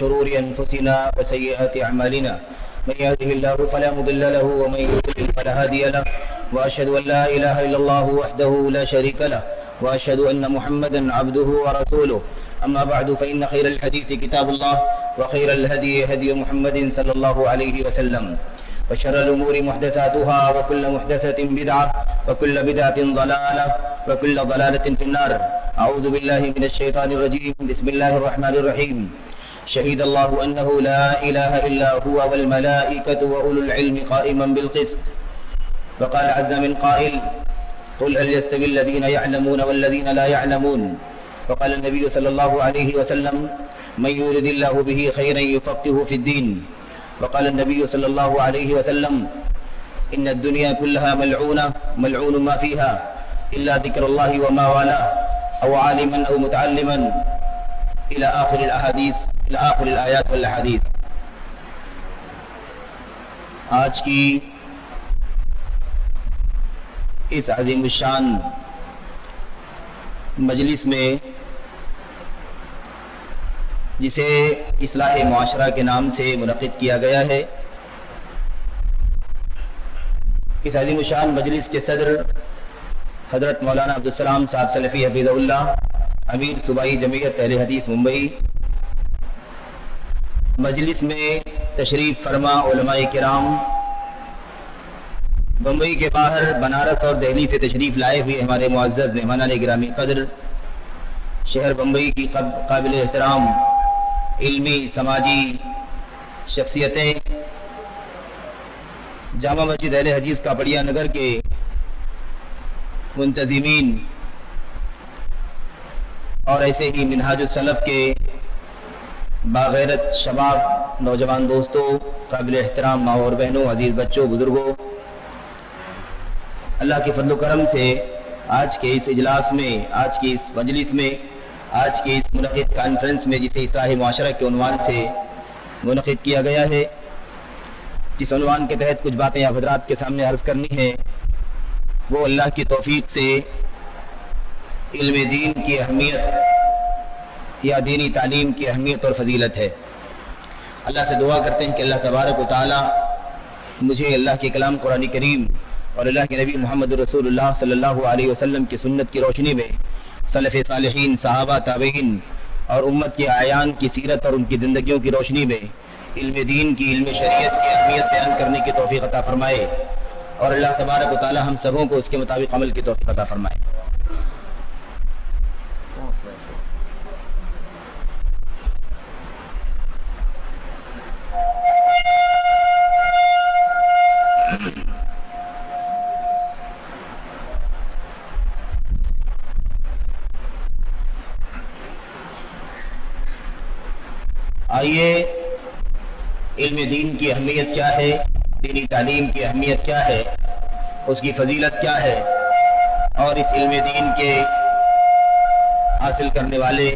شرور أنفسنا وسيئات أعمالنا من يهده الله فلا مضل له ومن يضلل فلا هادي له وأشهد أن لا إله إلا الله وحده لا شريك له وأشهد أن محمدا عبده ورسوله أما بعد فإن خير الحديث كتاب الله وخير الهدي هدي محمد صلى الله عليه وسلم وشر الأمور محدثاتها وكل محدثة بدعة وكل بدعة ضلالة وكل ضلالة في النار. أعوذ بالله من الشيطان الرجيم. بسم الله الرحمن الرحيم. شهد الله أنه لا إله إلا هو والملائكة وأولو العلم قائما بالقسط. وقال عز من قائل قل هل يستوي الذين يعلمون والذين لا يعلمون. وقال النبي صلى الله عليه وسلم من يرد الله به خيرا يفقهه في الدين. وقال النبي صلى الله عليه وسلم إن الدنيا كلها ملعونة ملعون ما فيها إلا ذكر الله وما والاه أو عالما أو متعلما إلى آخر الأحاديث إلى آخر الآيات والأحاديث. آج کی اس عظیم الشان مجلس میں جسے اصلاح معاشرہ کے نام سے منعقد کیا گیا ہے، اس عظیم الشان مجلس کے صدر حضرت مولانا عبدالسلام صاحب سلفی حفیظ اللہ، امیر صوبائی جمعیت اہل حدیث ممبئی، مجلس میں تشریف فرما علماء کرام، بمبئی کے باہر بنارس اور دہلی سے تشریف لائے ہوئے ہمارے معزز مہمانان گرامی قدر، شہر بمبئی کی قابل احترام علمی سماجی شخصیتیں، جامع مسجد اہل حدیث کاپڑیا نگر کے منتظمین اور ایسے ہی منہاج السلف کے باغیرت شباب، نوجوان دوستوں، قابل احترام ماں اور بہنوں، عزیز بچوں، بزرگوں، اللہ کے فضل و کرم سے آج کے اس اجلاس میں، آج کی اس مجلس میں، آج کی اس منعقد کانفرنس میں جسے اصلاح معاشرہ کے عنوان سے منعقد کیا گیا ہے، جس عنوان کے تحت کچھ باتیں آپ حضرات کے سامنے عرض کرنی ہیں، وہ اللہ کی توفیق سے علم دین کی اہمیت یا دینی تعلیم کی اہمیت اور فضیلت ہے. اللہ سے دعا کرتے ہیں کہ اللہ تبارک و تعالی مجھے اللہ کے کلام قرآن کریم اور اللہ کے نبی محمد رسول اللہ صلی اللہ علیہ وسلم کی سنت کی روشنی میں سلف صالحین، صحابہ، تابعین اور امت کے اعیان کی سیرت اور ان کی زندگیوں کی روشنی میں علم دین کی، علم شریعت کی اہمیت بیان کرنے کی توفیق عطا فرمائے، اور اللہ تبارک و تعالی ہم سبوں کو اس کے مطابق عمل کی توفیق عطا فرمائے. آئیے علم دین کی اہمیت کیا ہے، دینی تعلیم کی اہمیت کیا ہے، اس کی فضیلت کیا ہے، اور اس علم دین کے حاصل کرنے والے،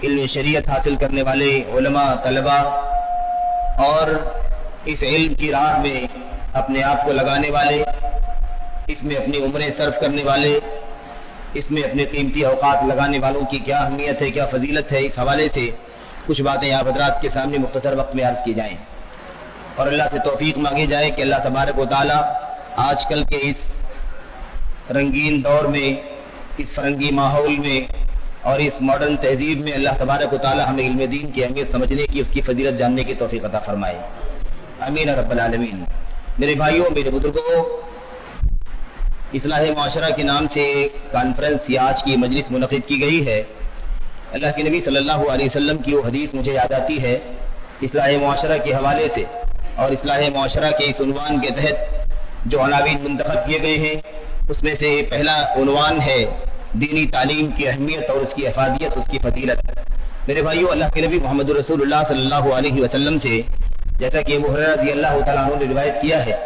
علم شریعت حاصل کرنے والے علماء، طلباء، اور اس علم کی راہ میں اپنے آپ کو لگانے والے، اس میں اپنی عمریں صرف کرنے والے، اس میں اپنے قیمتی اوقات لگانے والوں کی کیا اہمیت ہے، کیا فضیلت ہے، اس حوالے سے کچھ باتیں آپ حضرات کے سامنے مختصر وقت میں عرض کی جائیں، اور اللہ سے توفیق مانگی جائے کہ اللہ تبارک و تعالی آج کل کے اس رنگین دور میں، اس فرنگی ماحول میں اور اس ماڈرن تہذیب میں اللہ تبارک و تعالی ہمیں علم دین کی اہمیت سمجھنے کی، اس کی فضیلت جاننے کی توفیق عطا فرمائے. آمین رب العالمین. میرے بھائیوں، میرے بزرگوں، اصلاح معاشرہ کے نام سے کانفرنس یا آج کی مجلس منعقد کی گئی ہے. اللہ کے نبی صلی اللہ علیہ وسلم کی وہ حدیث مجھے یاد آتی ہے اصلاح معاشرہ کے حوالے سے، اور اصلاح معاشرہ کے اس عنوان کے تحت جو عناوین منتخب کیے گئے ہیں، اس میں سے پہلا عنوان ہے دینی تعلیم کی اہمیت اور اس کی افادیت، اس کی فضیلت. میرے بھائیوں، اللہ کے نبی محمد رسول اللہ صلی اللہ علیہ وسلم سے، جیسا کہ ابو ہریرہ رضی اللہ تعالیٰ عنہ نے روایت کیا ہے،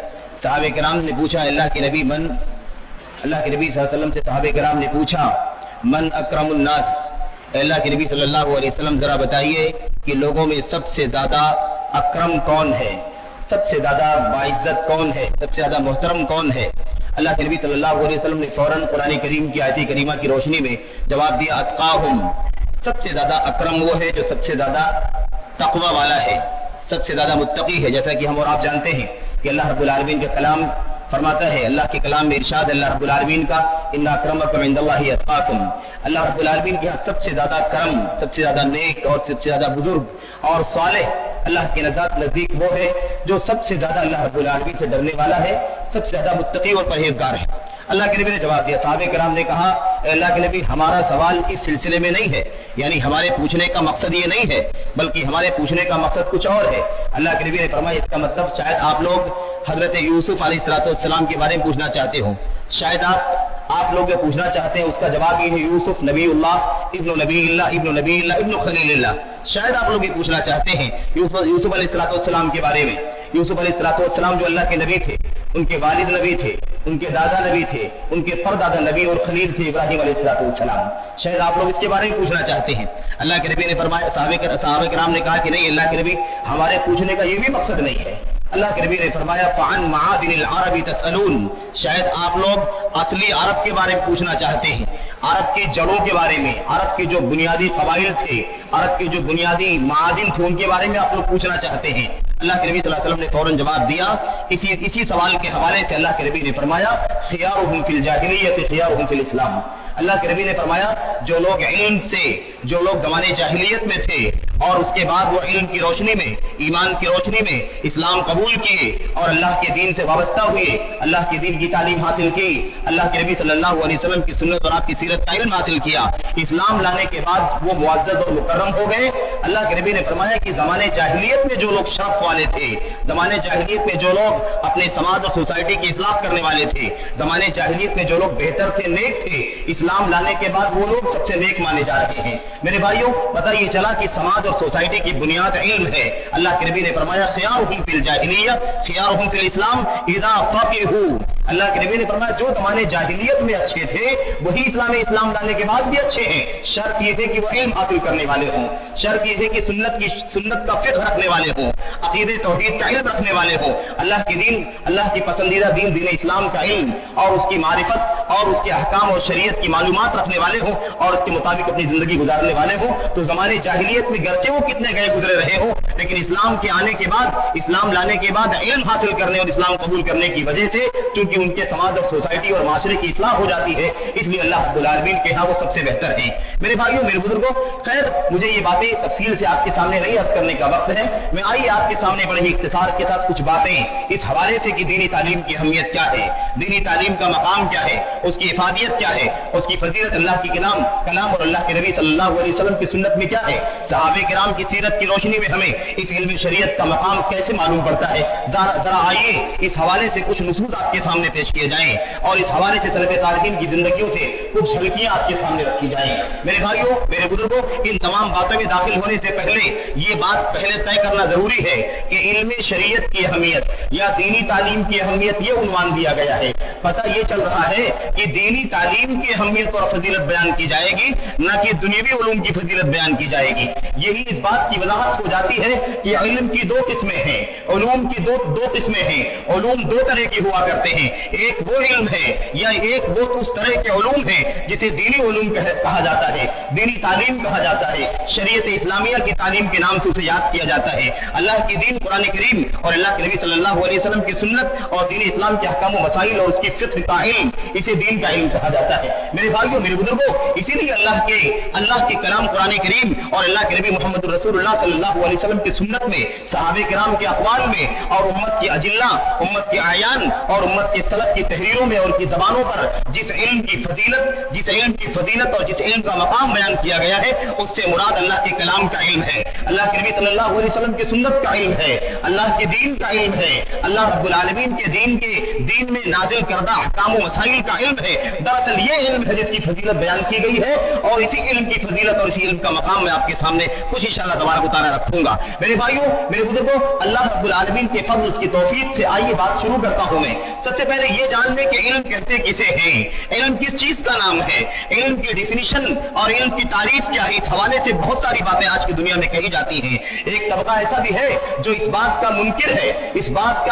صحابہ کرام نے پوچھا اللہ کے نبی صلی اللہ علیہ وسلم سے صحابہ کرام نے پوچھا من اکرم الناس، اللہ کے نبی صلی اللہ علیہ وسلم ذرا بتائیے کہ لوگوں میں سب سے زیادہ اکرم کون ہے، سب سے زیادہ باعزت کون ہے، سب سے زیادہ محترم کون ہے؟ اللہ کے نبی صلی اللہ علیہ وسلم نے فوراً قرآن کریم کی آیت کریمہ کی روشنی میں جواب دیا اتقاہم، سب سے زیادہ اکرم وہ ہے جو سب سے زیادہ تقوی والا ہے، سب سے زیادہ متقی ہے. جیسا کہ ہم اور آپ جانتے ہیں کہ اللہ رب العالمین کا کلام فرماتا ہے، اللہ کے کلام میں ارشاد اللہ رب العالمین کا ان اکرمکم عند اللہ اتقاکم. اللہ رب العالمین کے ہاں سب سے زیادہ کرم، سب سے زیادہ نیک اور سب سے زیادہ بزرگ اور صالح اللہ کے نزدیک وہ ہے جو سب سے زیادہ اللہ رب العالمین سے ڈرنے والا ہے، سب سے زیادہ متقی اور پرہیزگار ہے. اللہ کے نبی نے جواب دیا. صحابہ کرام نے کہا اے اللہ کے نبی ہمارا سوال اس سلسلے میں نہیں ہے، یعنی ہمارے پوچھنے کا مقصد یہ نہیں ہے بلکہ ہمارے پوچھنے کا مقصد کچھ اور ہے. اللہ کے نبی نے فرمایا اس کا مطلب شاید آپ لوگ حضرت یوسف علیہ السلام کے بارے میں پوچھنا چاہتے ہو، شاید آپ لوگ یہ پوچھنا چاہتے ہیں. اس کا جواب یہ ہے یوسف نبی اللہ ابن نبی اللہ ابن خلیل اللہ. شاید آپ لوگ یہ پوچھنا چاہتے ہیں یوسف علیہ السلام کے بارے میں. یوسف علیہ السلام جو اللہ کے نبی تھے، ان کے والد نبی تھے، ان کے دادا نبی تھے، ان کے پردادا نبی اور خلیل تھے ابراہیم علیہ السلام. شاید آپ لوگ اس کے بارے میں پوچھنا چاہتے ہیں. اللہ کے نبی نے فرمایا، صحابہ کرام نے کہا کہ نہیں اللہ کے نبی ہمارے پوچھنے کا یہ بھی مقصد نہیں ہے. اللہ کے نبی نے فرمایا فعن معادن العرب تسألون، شاید آپ لوگ اصلی عرب کے بارے میں پوچھنا چاہتے ہیں، عرب کی جڑوں کے بارے میں، عرب کے جو بنیادی قبائل تھے، عرب کے جو بنیادی معادن تھے ان کے بارے میں آپ لوگ پوچھنا چاہتے ہیں. اللہ کے نبی صلی اللہ علیہ وسلم نے فوراً جواب دیا. اسی سوال کے حوالے سے اللہ کے نبی نے فرمایا خیارہم فی الجاہلیۃ خیارہم فی الاسلام. اللہ کے نبی نے فرمایا جو لوگ علم سے، جو لوگ زمانے جاہلیت میں تھے اور اس کے بعد وہ علم کی روشنی میں، ایمان کی روشنی میں اسلام قبول کیے اور اللہ کے دین سے وابستہ ہوئے، اللہ کے دین کی تعلیم حاصل کی، اللہ کے نبی صلی اللہ علیہ وسلم کی سنت اور آپ کی سیرت کا علم حاصل کیا، اسلام لانے کے بعد وہ معزز اور مکرم ہو گئے. اللہ کے نبی نے فرمایا کہ زمانے جاہلیت میں جو لوگ شرف والے تھے، زمانے جاہلیت میں جو لوگ اپنے سماج اور سوسائٹی کی اصلاح کرنے والے تھے، زمانے جاہلیت میں جو لوگ بہتر تھے، نیک تھے، اسلام لانے کے بعد وہ لوگ سب سے نیک مانے جا رہے ہیں. میرے بھائیوں پتہ یہ چلا کہ سماج اور سوسائٹی کی بنیاد علم ہے. اللہ کے نبی نے فرمایا خیارہم فی الجاہلیہ خیارہم فی الاسلام اذا فقہوا. اللہ کے نبی نے فرمایا جو زمانے جاہلیت میں اچھے تھے وہی اسلام لانے کے بعد بھی اچھے ہیں. شرط یہ ہے کہ وہ علم حاصل کرنے والے ہوں، شرط یہ ہے کہ سنت کا فقہ رکھنے والے ہوں، عقیدہ توحید کا علم رکھنے والے ہوں، اللہ کے دین، اللہ کی پسندیدہ دین اسلام کا علم اور اس کی معرفت اور اس کے احکام اور شریعت کی معلومات رکھنے والے ہوں اور اس کے مطابق اپنی زندگی گزارنے والے ہوں. تو زمانے جاہلیت میں گرچہ وہ کتنے گئے گزرے رہے ہوں لیکن اسلام کے آنے کے بعد، اسلام لانے کے بعد علم حاصل کرنے اور اسلام قبول کرنے کی وجہ سے چونکہ ان کے سماج اور سوسائٹی اور معاشرے کی اصلاح ہو جاتی ہے، اس لیے اللہ رب العالمین کے ہاں وہ سب سے بہتر ہیں. میرے بھائیوں، میرے بزرگوں، خیر مجھے یہ باتیں تفصیل سے آپ کے سامنے نہیں عرض کرنے کا وقت ہے. میں آئیے آپ کے سامنے بڑے ہی اختصار کے ساتھ کچھ باتیں اس حوالے سے کہ دینی تعلیم کی اہمیت کیا ہے، دینی تعلیم کا مقام کیا ہے، اس کی افادیت کیا ہے، اس کی فضیلت اللہ کی کلام اور اللہ کے نبی صلی اللہ علیہ وسلم کی سنت میں کیا ہے، صحابہ کرام کی سیرت کی روشنی میں ہمیں اس علم شریعت کا مقام کیسے معلوم پڑتا ہے. ذرا آئیے اس حوالے سے کچھ نصوص آپ کے سامنے پیش کیے جائیں اور اس حوالے سے سلف صالحین کی زندگیوں سے کچھ جھلکیاں آپ کے سامنے رکھی جائیں. میرے بھائیوں، میرے بزرگوں، ان تمام باتوں میں داخل ہونے سے پہلے یہ بات پہلے طے کرنا ضروری ہے کہ علم شریعت کی اہمیت یا دینی تعلیم کی اہمیت یہ عنوان دیا گیا ہے. پتہ یہ چل رہا ہے کہ دینی تعلیم کی اہمیت اور فضیلت بیان کی جائے گی، نہ کہ دنیوی علوم کی فضیلت بیان کی جائے گی. یہی اس بات کی وضاحت ہو جاتی ہے کہ علم کی دو قسمیں ہیں، علوم کی دو قسمیں ہیں. علوم دو طرح کی ہوا کرتے ہیں، ایک وہ علم ہے یا ایک وہ اس طرح کے علوم ہیں جسے دینی علوم کہا جاتا ہے، دینی تعلیم کہا جاتا ہے، شریعت اسلامیہ کی تعلیم کے نام سے اسے یاد کیا جاتا ہے. اللہ کی دین قرآن کریم اور اللہ کے نبی صلی اللہ علیہ وسلم کی سنت اور دین اسلام کے احکام و مسائل اور اس کی فقہ کا علم، اسے دین کا علم کہا جاتا ہے. میرے بھائیوں، میرے بزرگوں، اسی لیے اللہ کے کلام قرآن کریم اور اللہ کے نبی محمد رسول اللہ صلی اللہ علیہ وسلم کی سنت میں، صحابہ کرام کے اقوال میں اور امت کے اجلہ، امت کے اعیان اور امت کے سلف کی تحریروں میں اور کی زبانوں پر جس علم کی فضیلت اور جس علم کا مقام بیان کیا گیا ہے اس سے مراد اللہ کے کلام کا علم ہے، اللہ کے نبی صلی اللہ علیہ وسلم کی سنت کا علم ہے، اللہ کے دین کا علم ہے، اللہ رب العالمین کے دین میں نازل کردہ احکام و مسائل کا علم ہے. دراصل یہ علم ہے جس کی فضیلت بیان کی گئی ہے اور اسی علم کی فضیلت اور اسی علم کا مقام میں آپ کے سامنے کچھ انشاءاللہ تبارک و تعالی رکھوں گا. میرے بھائیوں، میرے بزرگوں، اللہ رب العالمین کے فضل اس کی توفیق سے آئیے بات شروع کرتا ہوں. میں سب سے پہلے یہ جان لیں کہ علم کہتے کسے ہیں، علم کس چیز کا نام ہے، علم کی ڈیفینیشن اور علم کی تعریف کیا ہے. اس حوالے سے بہت ساری باتیں آج کی دنیا میں کہی جاتی ہیں. ایک طبقہ ایسا بھی ہے جو اس بات बात का मुनकिर है, इस बात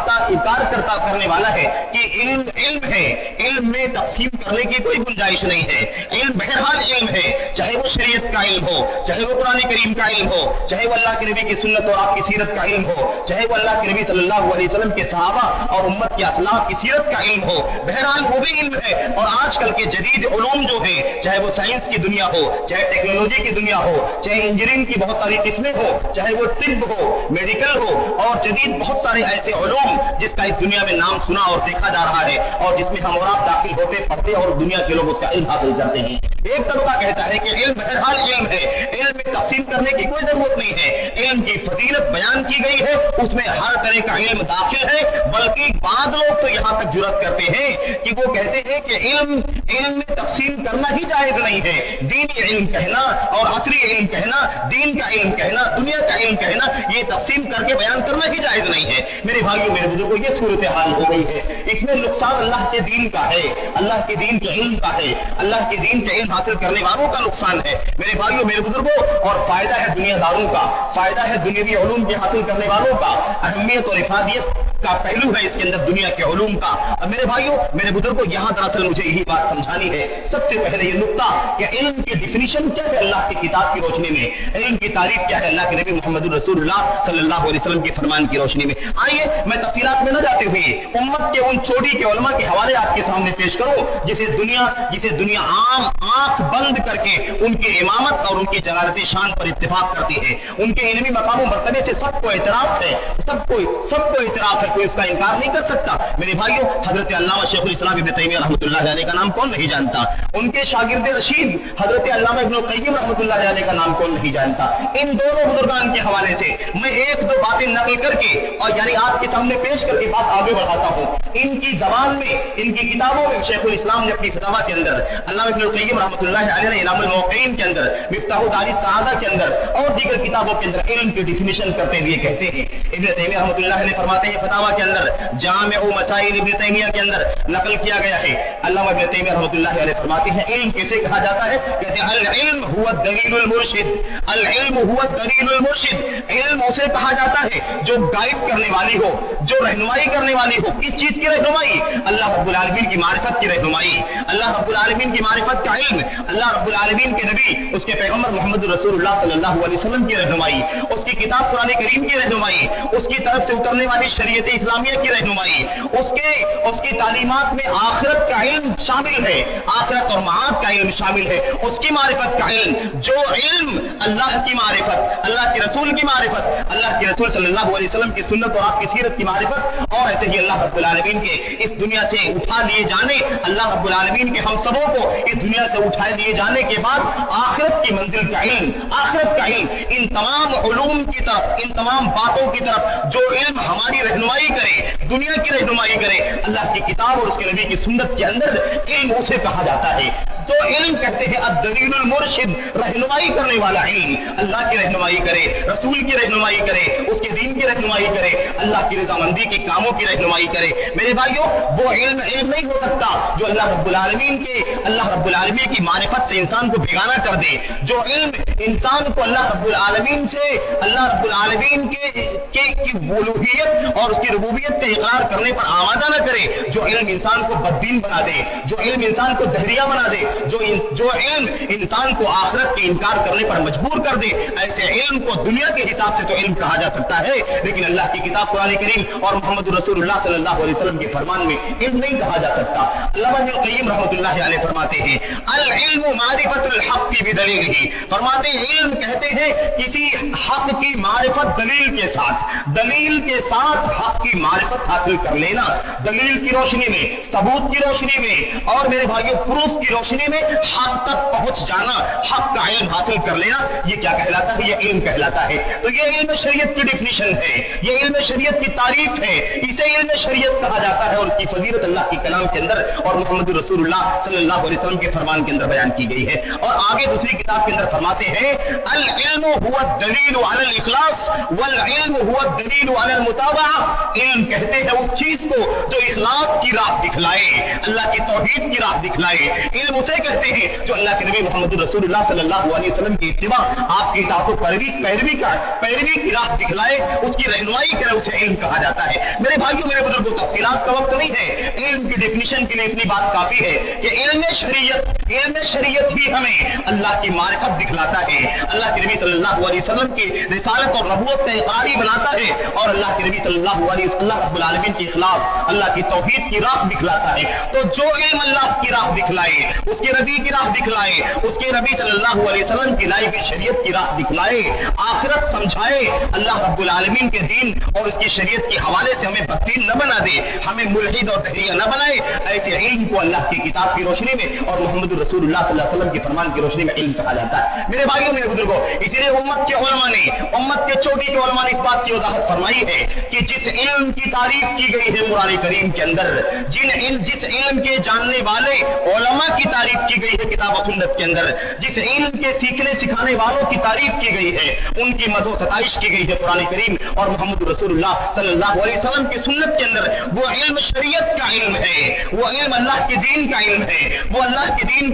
का इनकार करने वाला है कि इल्म है, इल्म में तकसीम करने की कोई गुंजाइश नहीं है। इल्म बहरहाल इल्म है, चाहे वो शरीयत का इल्म हो, चाहे वो कुरान करीम का इल्म हो, चाहे वो अल्लाह के नबी की सुन्नत और आपकी सीरत का इल्म हो, चाहे वो अल्लाह के नबी सल्लल्लाहु अलैहि वसल्लम के सहाबा और उम्मत के असलाफ की सीरत का इल्म हो, बहरहाल वो भी इल्म है। और आजकल के जदीद उलूम जो है, चाहे वो साइंस की दुनिया हो, चाहे टेक्नोलॉजी की दुनिया हो, चाहे इंजीनियरिंग की बहुत सारी किस्में हो, चाहे वो तिब हो, मेडिकल हो, और जदीद बहुत सारे ऐसे उलूम जिसका इस दुनिया में नाम सुना और देखा जा रहा है और जिसमें हम और आप दाखिल होते पढ़ते और दुनिया के लोग उसका इल्म हासिल करते हैं। एक तबका कहता है कि इल्म बहरहाल इल्म है, इल्म में तकसीम करने की कोई जरूरत नहीं है, इल्म की फजीलत बयान की गई है, उसमें हर तरह का इल्म दाखिल है। बल्कि बाद लोग तो यहां तक जुर्रत करते हैं कि वो कहते हैं कि इल्म में तकसीम करना ही जायज नहीं है। दीनी इल्म कहना और असरी इल्म कहना, दीन का इल्म कहना, दुनिया का इल्म कहना, ये तकसीम करके बयान करना ही जायज नहीं है। मेरे भाइयों, मेरे बुजुर्गों, ये सूरत हाल हो गई है। इसमें नुकसान अल्लाह के दीन का है, अल्लाह के दीन के इल्म का है, अल्लाह के दीन के इल्म हासिल करने वालों का नुकसान है मेरे भाइयों, मेरे बुजुर्गों। और फायदा है दुनियादारों का, फायदा है दुनियावी उलूम के हासिल करने वालों का। अहमियत और इफादियत का पहलू है इसके अंदर दुनिया के उलूम का। और मेरे भाइयों, मेरे बुजुर्गों, यहां दरअसल मुझे यही बात समझानी है। सबसे पहले ये नुक्ता कि इल्म की डिफिनीशन क्या है अल्लाह की किताब की रोशनी में, इल्म की तारीफ क्या है अल्लाह के नबी मोहम्मद रसूलुल्लाह सल्लल्लाहु अलैहि वसल्लम के फरमान की रोशनी में। आइए, मैं तफसीलात में न जाते हुए उम्मत के उन चोटी के उलमा के हवाले आपके सामने पेश करूं जिसे दुनिया आम आंख बंद करके उनकी इमामत और उनकी जलालत शान पर इत्तिफाक करती है। उनके इल्मी मकाम मर्तबे से सबको एतराफ है, सबको एतराफ है, कोई उसका इनकार नहीं कर सकता। मेरे भाइयों, हजरत अल्लामा शेखुल इस्लाम इब्न तैमिया रहमतुल्लाह अलैह का नाम कौन नहीं जानता? उनके शागिर्द रशीद हजरत अल्लामा इब्न क़य्यिम रहमतुल्लाह अलैह का नाम कौन नहीं जानता? इन दोनों बुजुर्गान के हवाले से मैं एक दो बातें नकल करके और यानी आपके सामने पेश करके बात आगे बढ़ाता हूं। इनकी जबान में, इनकी किताबों में शेखुल इस्लाम ने अपनी फतवा के अंदर, अल्लामा इब्न क़य्यिम रहमतुल्लाह अलैह ने इलामुल मुवक्किईन के अंदर, मिफ्ताहुद दारिस सआदा के अंदर और दीगर किताबों के अंदर इल्म की डिफिनीशन करते हुए कहते हैं। इब्न तैमिया रहमतुल्लाह अलैह फरमाते हैं फतवा के अंदर, जामिउ मसाइल इब्न तैमिया के अंदर नकल किया गया है। अल्लामा इब्न तैमिया रहमतुल्लाह अलैह फरमाते हैं इल्म किसे कहा जाता है? कहते हैं अल इल्म हुवा दलीलुल मुर्शिद, अल इल्म हुवा दलीलुल मुर्शिद। इल्म उसे कहा जाता है जो गाइड करने वाली हो, जो रहनुमाई करने वाली हो। किस चीज की रहनुमाई? अल्लाह रब्बुल आलमीन की मारिफत की रहनुमाई, अल्लाह रब्बुल आलमीन की मारिफत का इल्म, अल्लाह रब्बुल आलमीन के नबी, उसके पैगंबर मोहम्मद रसूलुल्लाह सल्लल्लाहु अलैहि वसल्लम की रहनुमाई, उसकी किताब कुरान करीम की रहनुमाई, उसकी तरफ से उतरने वाली शरीयत इस्लामिया की रहनुमाई, उसकी तालीमात में आखिरत का इल्म शामिल है, आखिरत और माद का इल्म शामिल है, उसकी मारिफत का इल्म। जो इल्म अल्लाह की मारिफत, अल्लाह के रसूल की मारिफत, अल्लाह के रसूल सल्लल्लाहु अलैहि वसल्लम की सुन्नत और आपकी सीरत की मारिफत, और ऐसे ही अल्लाह रब्बुल आलमीन के इस दुनिया से उठा लिए जाने, अल्लाह रब्बुल आलमीन के हम सबों को इस दुनिया से उठा लिए जाने के बाद आखिरत की मंजिल का इल्म, आखिरत का इल्म, इन तमाम उलूम की तरफ, इन तमाम बातों की तरफ जो इल्म हमारी रहनुमाई करे, दुनिया की रहनुमाई करे, अल्लाह की किताब और उसके नबी की सुन्नत के अंदर इल्म उसे कहा जाता है। तो इल्म कहते हैं अद-दलीलुल मुर्शिद, रहनुमाई करने वाला इल्म। अल्लाह की रहनुमाई करे, रसूल की रहनुमाई करे, उसके दीन की रहनुमाई करे, अल्लाह की रजामंदी के कामों की रहनुमाई करे। मेरे भाइयों, वो इल्म नहीं हो सकता जो अल्लाह रब्बुल आलमीन की मारिफत से इंसान को भिगाना कर दे, जो इल्म इंसान को अल्लाह रब्बुल आलमीन से, अल्लाह रब्बुल आलमीन की वुलूहियत और उसकी रुबूबियत का इकरार करने पर आमादा न करे, जो इल्म इंसान को बददीन बना दे, जो इल्म इंसान को दहरिया बना दे, जो इल्म इंसान को आखिरत के इनकार करने पर मजबूर कर दे, ऐसे इल्म को दुनिया के हिसाब से तो इल्म कहा जा सकता है, लेकिन अल्लाह की किताब कुरान करीम और मोहम्मद रसूलुल्लाह सल्लल्लाहु अलैहि वसल्लम के फरमान में इल्म नहीं कहा जा सकता। अल्लामा इब्न क़य्यिम रहमतुल्लाह अलैह फरमाते हैं अल इल्मु मारिफतुल हक़ बिदलीलिही, फरमाते हैं इल्म कहते हैं किसी हक की मारिफत दलील के साथ हक की मारिफत हासिल कर लेना, दलील की रोशनी में, सबूत की रोशनी में और मेरे भाइयों प्रूफ की रोशनी में हक तक पहुंच जाना, हक का इल्म हासिल कर लेना, ये क्या कहलाता है? ये इल्म कहलाता है। तो ये इल्म शरीयत की डिफिनीशन है, ये इल्म शरीयत की तारीफ है, इसे इल्म शरीयत कहा जाता है और उसकी फजीलत अल्लाह के कलाम के अंदर और मोहम्मद रसूलुल्लाह सल्लल्लाहु अलैहि वसल्लम के फरमान के अंदर बयान की गई है। और आगे दूसरी किताब के अंदर फरमाते हैं अल इल्मु हुवा दलीलु अलल इखलास वल इल्मु हुवा दलीलु अलल मुताबा علم کہتے ہیں اس چیز کو جو اخلاص کی راہ دکھلائے, اللہ کی توحید کی راہ دکھلائے. علم اسے کہتے ہیں جو اللہ کے نبی محمد رسول اللہ صلی اللہ علیہ وسلم کی اتباع, آپ کی اطاعت و پیروی کی راہ دکھلائے, اس کی رہنمائی کرے, اسے علم کہا جاتا ہے. میرے بھائیوں, میرے بزرگوں, تفصیلات کا وقت نہیں ہے. علم کی ڈیفینیشن کے لیے اتنی بات کافی ہے کہ علم شریعت ہی ہمیں اللہ کی معرفت دکھلاتا ہے, اللہ کے نبی صلی اللہ علیہ وسلم کی رسالت اور نبوت کا اقراری بناتا ہے, اور اللہ کے نبی صلی اللہ علیہ وسلم, اللہ رب العالمین کی اخلاص, اللہ کی توحید کی راہ دکھلاتا ہے. تو جو علم اللہ کی راہ دکھلائے, اس کے نبی کی راہ دکھلائے, اس کے نبی صلی اللہ علیہ وسلم کی لائی ہوئی شریعت کی راہ دکھلائے, آخرت سمجھائے, اللہ رب العالمین کے دین اور اس کی شریعت کے حوالے سے ہمیں بددین نہ بنا دے, ہمیں ملحد اور دہریہ نہ بنائے, ایسے علم کو اللہ کی کتاب کی روشنی میں اور محمد رسول اللہ صلی اللہ علیہ وسلم کے فرمان کی روشنی میں علم کہا جاتا ہے. میرے بھائیوں, میرے بزرگوں, اسی لیے امت کے علماء نے, امت کے چوٹی کے علماء نے اس بات کی وضاحت فرمائی ہے کہ جس علم کی تعریف کی گئی ہے قرآن کریم کے اندر, جس علم کے جاننے والے علماء کی تعریف کی گئی ہے کتاب و سنت کے اندر, جس علم کے سیکھنے سکھانے والوں کی تعریف کی گئی ہے, ان کی مدح و ستائش کی گئی ہے قرآن کریم اور محمد رسول اللہ صلی اللہ علیہ وسلم کی سنت کے اندر, وہ علم شریعت کا علم ہے, وہ علم اللہ کے دین کا علم ہے, وہ اللہ کے دین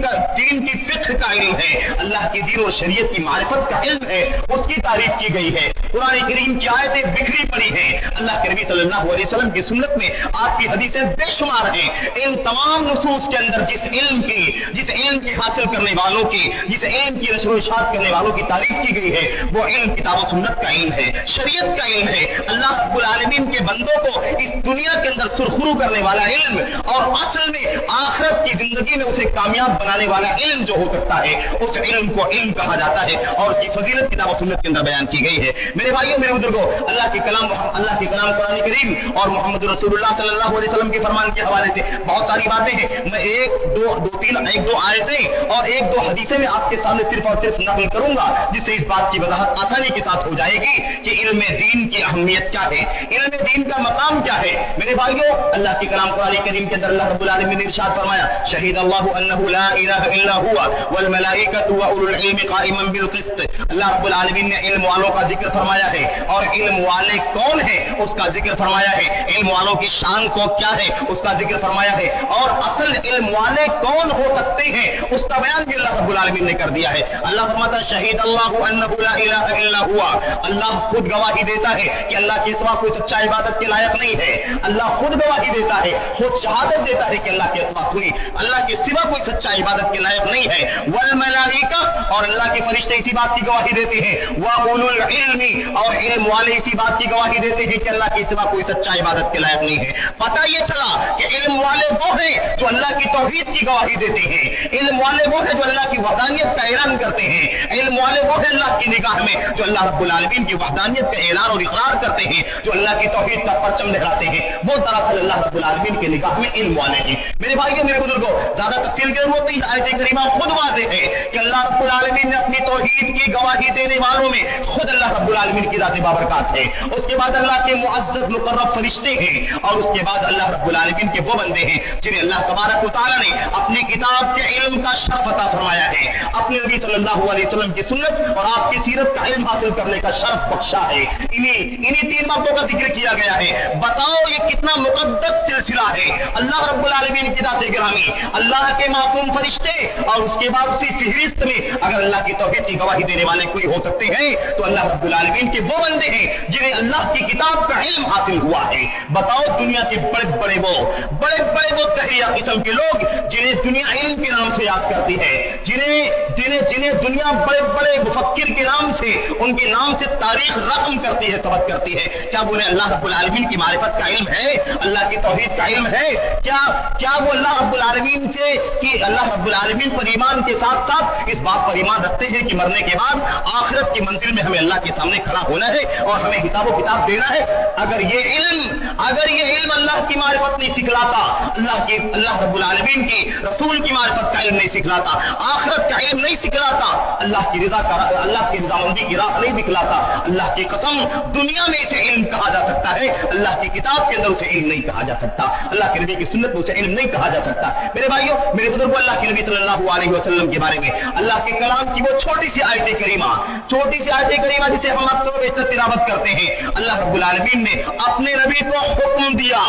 کی فقہ کا علم ہے, اللہ کی دین اور شریعت کی معرفت کا علم ہے, اس کی تعریف کی گئی ہے. قرآن کریم کی آیتیں بکھری پڑی ہیں, اللہ کے نبی صلی اللہ علیہ وسلم کی سنت میں آپ کی حدیثیں بے شمار ہیں. ان تمام نصوص کے اندر جس علم کی حاصل کرنے والوں کی, جس علم کی نشر و اشاعت کرنے والوں کی تعریف کی گئی ہے, وہ علم کتاب و سنت کا علم ہے, شریعت کا علم ہے, اللہ رب العالمین کے بندوں کو اس دنیا کے اندر سرخرو کرنے والا علم, اور اصل میں آخرت کی زندگی میں اسے کامیاب بنانے والا علم جو ہو سکتا ہے, اس علم کو علم کہا جاتا ہے, اور اس کی فضیلت کتاب و سنت کے اندر بیان کی گئی ہے. میرے بھائیوں, میرے بزرگوں, اللہ کے کلام قرآن کریم اور محمد رسول اللہ صلی اللہ علیہ وسلم کے فرمان کے حوالے سے بہت ساری باتیں ہیں. میں ایک دو آیتیں اور ایک دو حدیثیں میں آپ کے سامنے صرف اور صرف نقل کروں گا, جس سے اس بات کی وضاحت آسانی کے ساتھ ہو جائے گی کہ علم دین کی اہمیت کیا ہے, علم دین کا مقام کیا ہے. میرے بھائیوں, اللہ کے کلام قرآن کریم کے اندر اللہ رب العالمین نے ارشاد فرمایا, شہید اللہ انہ لا الہ الا ہوا والملائکۃ واولو العلم قائما بالقسط. اللہ رب العالمین نے علم والوں کا ذکر فرمایا ہے, اور علم والے کون ہیں اس کا ذکر فرمایا ہے, علم والوں کی شان کو کیا ہے اس کا ذکر فرمایا ہے, اور اصل علم والے کون ہو سکتے ہیں اس کا بیان بھی اللہ رب العالمین نے کر دیا ہے. اللہ فرماتا ہے, شہید اللہ انہ لا الہ الا ہوا, اللہ خود گواہی دیتا ہے کہ اللہ کے سوا کوئی سچا عبادت کے لائق نہیں ہے. اللہ خود گواہی دیتا ہے, خود شہادت دیتا ہے کہ اللہ کے سوا اللہ کے سوا کوئی سچا عبادت کے لائق نہیں ہے. والملائکہ, اور اللہ کے فرشتے اسی بات کی گواہی دیتے ہیں. واولو العلم, اور علم والے اسی بات کی گواہی دیتے ہیں کہ اللہ کے سوا کوئی سچا عبادت کے لائق نہیں ہے. پتہ یہ چلا کہ علم والے وہ ہیں جو اللہ کی توحید کی گواہی دیتے ہیں, علم والے وہ ہیں جو اللہ کی وحدانیت کا اعلان کرتے ہیں, علم والے وہ ہیں اللہ کی نگاہ میں جو اللہ رب العالمین کی وحدانیت کا اعلان اور اقرار کرتے ہیں, جو اللہ کی توحید کا پرچم لہراتے ہیں, وہ دراصل اللہ رب العالمین کی نگاہ میں علم والے ہیں. میرے بھائیوں, میرے بزرگوں, زیادہ تفصیل کی ضرورت نہیں, آیت کریمہ خود واضح ہے کہ اللہ رب العالمین نے اپنی توحید کی گواہی دینے والوں میں خود اللہ رب العالمین کی ذات بابرکات ہے, اس کے بعد اللہ کے معزز مقرب فرشتے ہیں, اور اس کے بعد اللہ رب العالمین کے وہ بندے ہیں جنہیں اللہ تبارک و تعالی نے اپنی کتاب کے علم کا شرف عطا فرمایا ہے, اپنے نبی صلی اللہ علیہ وسلم کی سنت اور آپ کی سیرت کا علم حاصل کرنے کا شرف بخشا ہے. انہی تین باتوں کا ذکر کیا گیا ہے. بتاؤ یہ کتنا مقدس سلسلہ ہے. اللہ رب العالمین کی ذات گرامی, اللہ کے معصوم فرشتے, اور اس کے بعد اسی فہرست میں اگر اللہ کی توحید کی گواہی دینے والے کوئی ہو سکتے ہیں تو اللہ رب العالمین کے وہ بندے ہیں جنہیں اللہ کی کتاب کا علم حاصل ہوا ہے. بتاؤ دنیا کے بڑے بڑے وہ دہریہ قسم کے لوگ جنہیں دنیا علم کے نام سے یاد کرتی ہے, جنہیں دنیا بڑے مفکر کے نام سے, ان کے نام سے تاریخ رقم کرتی ہے, سبق کرتی ہے, کیا وہ اللہ رب العالمین کی معرفت کا علم ہے, اللہ کی توحید کا علم ہے؟ کیا وہ اللہ رب العالمین سے کہ اللہ رب العالمین پر ایمان کے ساتھ ساتھ اس بات پر ایمان رکھتے ہیں کہ مرنے کے بعد آخرت کی منزل میں ہمیں اللہ کے سامنے کھڑا ہونا ہے اور ہمیں حساب و کتاب دینا ہے؟ اگر یہ علم اللہ کی معرفت نہیں سکھلاتا, اللہ رب العالمین کی رسول کی معرفت کا علم نہیں سکھلاتا, آخرت کا علم نہیں سکھلاتا, اللہ کی رضامندی کی راہ نہیں دکھلاتا, اللہ کی قسم دنیا میں اسے علم کہا جا سکتا ہے, اللہ کی کتاب کے اندر اسے علم نہیں کہا جا سکتا, اللہ کے نبی کی سنت میں اسے علم نہیں کہا جا سکتا. میرے بھائیوں, میرے بزرگوں, اللہ کے نبی صلی اللہ علیہ وسلم کے بارے میں اللہ کے کلام کی وہ چھوٹی سی آیت کریمہ छोटी सी आयत करीमा जिसे हम अक्सर बेशतर तिलावत करते हैं, अल्लाह रब्बुल आलमीन ने अपने नबी को हुक्म दिया,